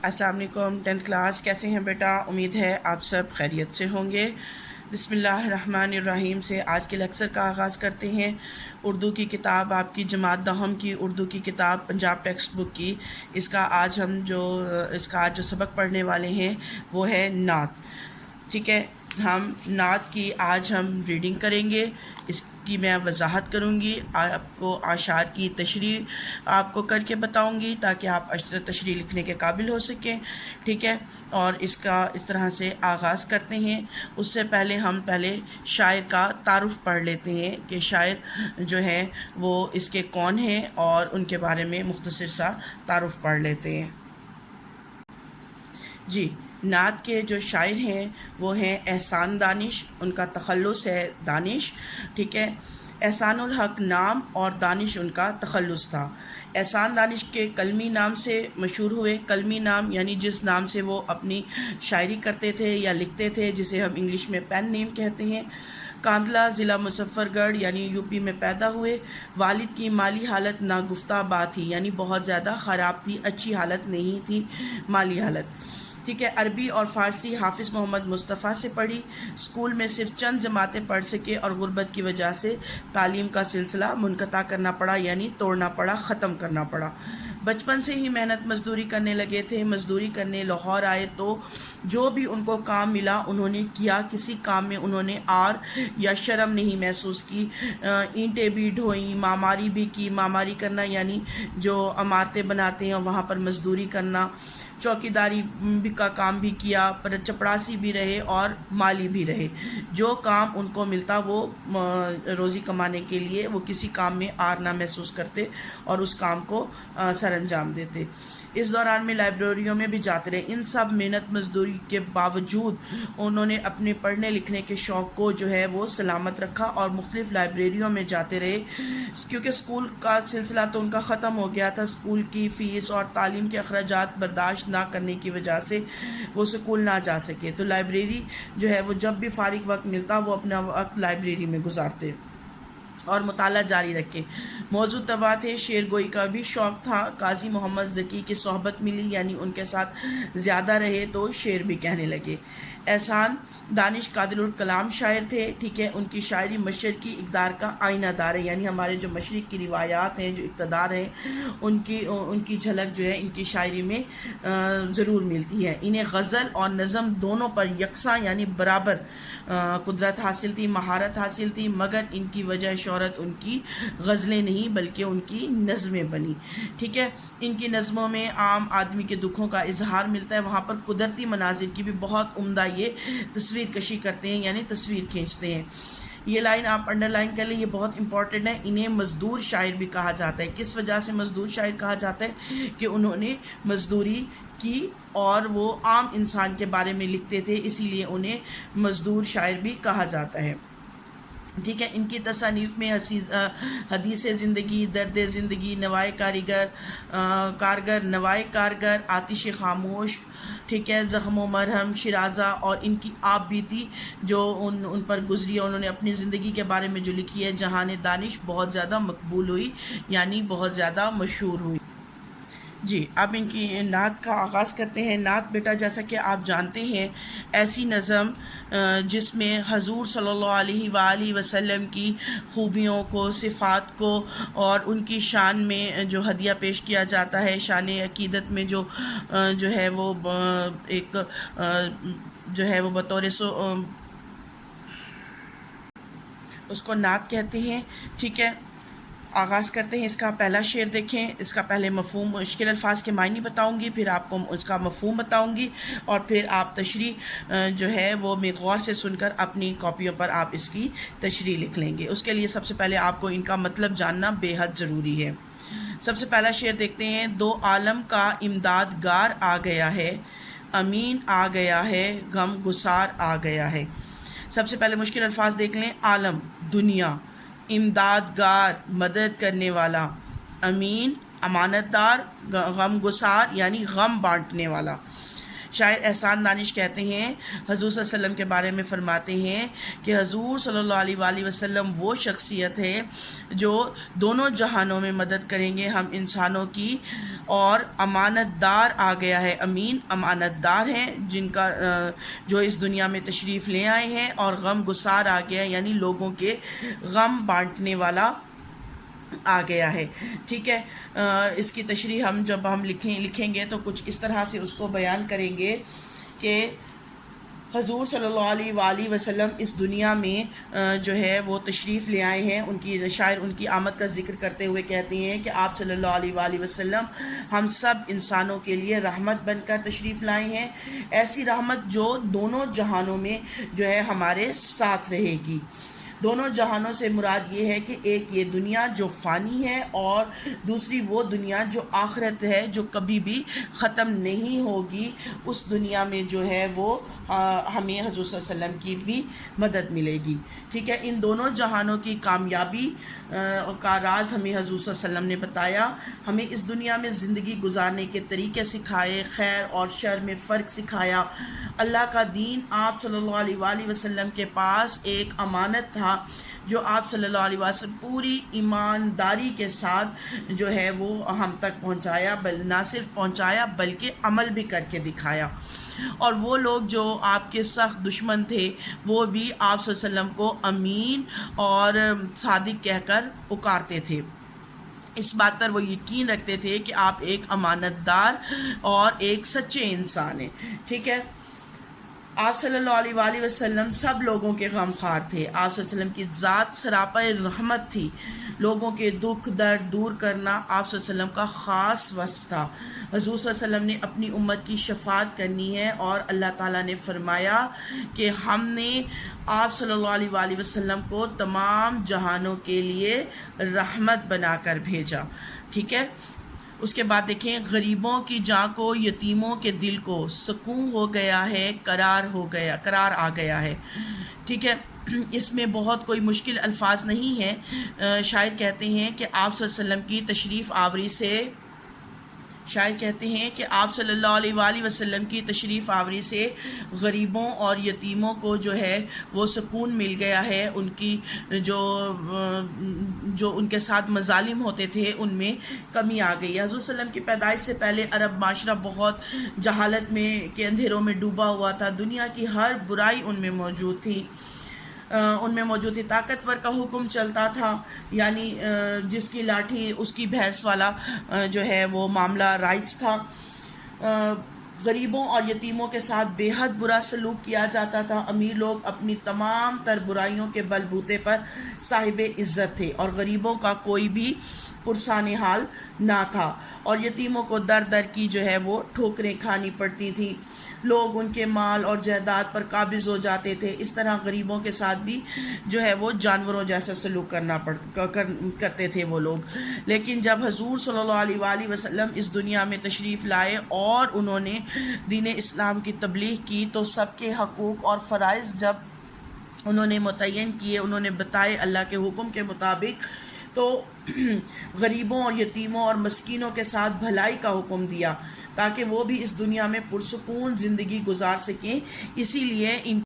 अस्सलाम वालेकुम 10th class कैसे हैं बेटा। उम्मीद है आप सब खैरियत से होंगे। बिस्मिल्लाहिर्रहमानिर्रहीम से आज के लेक्चर का आगाज़ करते हैं। उर्दू की किताब आपकी जमात दहम की उर्दू की किताब पंजाब टेक्स्ट बुक की इसका आज जो सबक पढ़ने वाले हैं वो है नात। ठीक है, हम नात की आज हम रीडिंग करेंगे। इसकी मैं वजाहत करूँगी, आपको आशार की तशरीह आपको करके बताऊँगी ताकि आप तशरीह लिखने के काबिल हो सकें। ठीक है, और इसका इस तरह से आगाज़ करते हैं। उससे पहले हम शायर का तारुफ पढ़ लेते हैं कि शायर जो है वो इसके कौन हैं और उनके बारे में मुख्तसर सा तारुफ पढ़ लेते हैं। जी, नात के जो शायर हैं वो हैं एहसान दानिश, उनका तखल्लुस है दानिश। ठीक है, एहसानुल हक नाम और दानिश उनका तखल्लुस था। एहसान दानिश के कलमी नाम से मशहूर हुए। कलमी नाम यानी जिस नाम से वो अपनी शायरी करते थे या लिखते थे, जिसे हम इंग्लिश में पेन नेम कहते हैं। कांदला ज़िला मुजफ्फरगढ़ यानी यूपी में पैदा हुए। वालिद की माली हालत नागुफ्ता थी, यानी बहुत ज़्यादा ख़राब थी, अच्छी हालत नहीं थी माली हालत। ठीक है, अरबी और फ़ारसी हाफिज़ मोहम्मद मुस्तफ़ा से पढ़ी। स्कूल में सिर्फ चंद जमातें पढ़ सके और गुर्बत की वजह से तालीम का सिलसिला मुनक़ता करना पड़ा, यानी तोड़ना पड़ा, ख़त्म करना पड़ा। बचपन से ही मेहनत मजदूरी करने लगे थे। मजदूरी करने लाहौर आए तो जो भी उनको काम मिला उन्होंने किया। किसी काम में उन्होंने आर या शर्म नहीं महसूस की। ईंटें भी ढोई, मामारी भी की। मामारी करना यानी जो इमारतें बनाते हैं वहाँ पर मजदूरी करना। चौकीदारी का काम भी किया, पर चपड़ासी भी रहे और माली भी रहे। जो काम उनको मिलता वो रोज़ी कमाने के लिए वो किसी काम में आर ना महसूस करते और उस काम को सरअंजाम देते। इस दौरान में लाइब्रेरियों में भी जाते रहे। इन सब मेहनत मजदूरी के बावजूद उन्होंने अपने पढ़ने लिखने के शौक़ को जो है वो सलामत रखा और मुख्तलिफ़ लाइब्रेरियों में जाते रहे, क्योंकि स्कूल का सिलसिला तो उनका ख़त्म हो गया था। स्कूल की फ़ीस और तालीम के अखराजात बर्दाश्त ना करने की वजह से वो स्कूल ना जा सके, तो लाइब्रेरी जो है वो जब भी फारिग वक्त मिलता वो अपना वक्त लाइब्रेरी में गुजारते और मुताला जारी रखे। मौजूद तबा थे, शेर गोई का भी शौक़ था। काजी मोहम्मद ज़की की सोहबत मिली, यानी उनके साथ ज़्यादा रहे तो शेर भी कहने लगे। एहसान दानिश कादिरुल कलाम शायर थे। ठीक है, उनकी शायरी मशरक़ी इक़्तिदार का आईनादार है, यानी हमारे जो मशरिक़ की रिवायात हैं, जो इक़्तिदार हैं, उनकी झलक जो है इनकी शायरी में ज़रूर मिलती है। इन्हें गज़ल और नज़म दोनों पर यकसा यानी बराबर कुदरत हासिल थी, महारत हासिल थी, मगर इनकी वजह शोहरत उनकी गज़लें नहीं बल्कि उनकी नज़में बनी। ठीक है, इनकी नज़मों में आम आदमी के दुखों का इजहार मिलता है। वहाँ पर कुदरती मनाजिर की भी बहुत उम्दा ये तस्वीर कशी करते हैं, यानी तस्वीर खींचते हैं। ये लाइन आप अंडरलाइन कर लें, ये बहुत इंपॉर्टेंट है। इन्हें मज़दूर शायर भी कहा जाता है। किस वजह से मज़दूर शायर कहा जाता है? कि उन्होंने मज़दूरी की और वो आम इंसान के बारे में लिखते थे, इसीलिए उन्हें मज़दूर शायर भी कहा जाता है। ठीक है, इनकी तसानीफ़ में हदीस ज़िंदगी, दर्द ज़िंदगी, नवाए कारगर, नवाए कारगर, आतिश खामोश, ठीक है, ज़ख्म मरहम, शिराज़ा और इनकी आप बीती जो उन पर गुजरी है, उन्होंने अपनी ज़िंदगी के बारे में जो लिखी है, जहान दानिश बहुत ज़्यादा मकबूल हुई, यानी बहुत ज़्यादा मशहूर हुई। जी, अब इनकी नात का आगाज़ करते हैं। नात बेटा जैसा कि आप जानते हैं ऐसी नज़म जिसमें हजूर सल्लल्लाहु अलैहि वसल्लम की खूबियों को, सिफ़ात को और उनकी शान में जो हदिया पेश किया जाता है, शान अक़ीदत में जो है वो एक जो है वो बतौर उसको नात कहते हैं। ठीक है, आगाज़ करते हैं। इसका पहला शेर देखें। इसका पहले मफ़हूम, मुश्किल अल्फाज के मायने बताऊंगी, फिर आपको उसका मफ़हूम बताऊंगी और फिर आप तशरीह जो है वो गौर से सुनकर अपनी कॉपियों पर आप इसकी तशरीह लिख लेंगे। उसके लिए सबसे पहले आपको इनका मतलब जानना बेहद ज़रूरी है। सबसे पहला शेर देखते हैं। दो आलम का इमदादगार आ गया है, अमीन आ गया है, गम गुसार आ गया है। सबसे पहले मुश्किल अल्फाज देख लें। आलम दुनिया, इमदादगार मदद करने वाला, अमीन अमानतदार, गम गुसार यानी गम बांटने वाला। شاعر احسان دانش کہتے ہیں، حضور صلی اللہ علیہ وسلم کے بارے میں فرماتے ہیں کہ حضور صلی اللہ علیہ وآلہ وسلم وہ شخصیت ہے جو دونوں جہانوں میں مدد کریں گے ہم انسانوں کی، اور امانت دار آ گیا ہے، امین امانت دار ہیں جن کا جو اس دنیا میں تشریف لے آئے ہیں، اور غم گسار آ گیا یعنی لوگوں کے غم بانٹنے والا آ گیا ہے۔ ٹھیک ہے، اس کی تشریح جب ہم لکھیں گے تو کچھ اس طرح سے اس کو بیان کریں گے کہ حضور صلی اللہ علیہ وآلہ وسلم اس دنیا میں جو ہے وہ تشریف لے آئے ہیں۔ شاعر ان کی آمد کا ذکر کرتے ہوئے کہتے ہیں کہ آپ صلی اللہ علیہ وآلہ وسلم ہم سب انسانوں کے لیے رحمت بن کر تشریف لائے ہیں، ایسی رحمت جو دونوں جہانوں میں جو ہے ہمارے ساتھ رہے گی۔ دونوں جہانوں سے مراد یہ ہے کہ ایک یہ دنیا جو فانی ہے، اور دوسری وہ دنیا جو آخرت ہے، جو کبھی بھی ختم نہیں ہوگی۔ اس دنیا میں جو ہے وہ ہمیں حضور صلی اللہ علیہ وسلم کی بھی مدد ملے گی۔ ٹھیک ہے، ان دونوں جہانوں کی کامیابی کا راز ہمیں حضور صلی اللہ علیہ وسلم نے بتایا، ہمیں اس دنیا میں زندگی گزارنے کے طریقے سکھائے، خیر اور شر میں فرق سکھایا۔ اللہ کا دین آپ صلی اللہ علیہ وآلہ وسلم کے پاس ایک امانت تھا جو آپ صلی اللہ علیہ وسلم پوری ایمانداری کے ساتھ جو ہے وہ ہم تک پہنچایا، نہ صرف پہنچایا بلکہ عمل بھی کر کے دکھایا۔ اور وہ لوگ جو آپ کے سخت دشمن تھے وہ بھی آپ صلی اللہ علیہ وسلم کو امین اور صادق کہہ کر پکارتے تھے، اس بات پر وہ یقین رکھتے تھے کہ آپ ایک امانت دار اور ایک سچے انسان ہیں۔ ٹھیک ہے، آپ صلی اللہ علیہ وآلہ وسلم سب لوگوں کے غم خار تھے۔ آپ صلی اللہ علیہ وسلم کی ذات سراپا رحمت تھی، لوگوں کے دکھ درد دور کرنا آپ صلی اللہ علیہ وسلم کا خاص وصف تھا۔ حضور صلی اللہ علیہ وسلم نے اپنی امت کی شفاعت کرنی ہے، اور اللہ تعالیٰ نے فرمایا کہ ہم نے آپ صلی اللہ علیہ وآلہ وسلم کو تمام جہانوں کے لیے رحمت بنا کر بھیجا۔ ٹھیک ہے، اس کے بعد دیکھیں، غریبوں کی جاں کو، یتیموں کے دل کو سکون ہو گیا ہے، قرار آ گیا ہے۔ ٹھیک ہے، اس میں بہت کوئی مشکل الفاظ نہیں ہیں۔ شاعر کہتے ہیں کہ آپ صلی اللہ علیہ وسلم کی تشریف آوری سے غریبوں اور یتیموں کو جو ہے وہ سکون مل گیا ہے، ان کی جو ان کے ساتھ مظالم ہوتے تھے ان میں کمی آ گئی ہے۔ حضور صلی اللہ علیہ وسلم کی پیدائش سے پہلے عرب معاشرہ بہت جہالت میں کے اندھیروں میں ڈوبا ہوا تھا، دنیا کی ہر برائی ان میں موجود تھی، طاقتور کا حکم چلتا تھا، یعنی جس کی لاٹھی اس کی بھینس والا جو ہے وہ معاملہ رائج تھا۔ غریبوں اور یتیموں کے ساتھ بے حد برا سلوک کیا جاتا تھا۔ امیر لوگ اپنی تمام تر برائیوں کے بل بوتے پر صاحب عزت تھے، اور غریبوں کا کوئی بھی پرسان حال نہ تھا، اور یتیموں کو در در کی جو ہے وہ ٹھوکریں کھانی پڑتی تھیں، لوگ ان کے مال اور جائیداد پر قابض ہو جاتے تھے۔ اس طرح غریبوں کے ساتھ بھی جو ہے وہ جانوروں جیسا سلوک کرتے تھے وہ لوگ۔ لیکن جب حضور صلی اللہ علیہ وآلہ وسلم اس دنیا میں تشریف لائے اور انہوں نے دین اسلام کی تبلیغ کی، تو سب کے حقوق اور فرائض جب انہوں نے متعین کیے، انہوں نے بتائے اللہ کے حکم کے مطابق، تو غریبوں اور یتیموں اور مسکینوں کے ساتھ بھلائی کا حکم دیا تاکہ وہ بھی اس دنیا میں پرسکون زندگی گزار سکیں۔ اسی لیے ان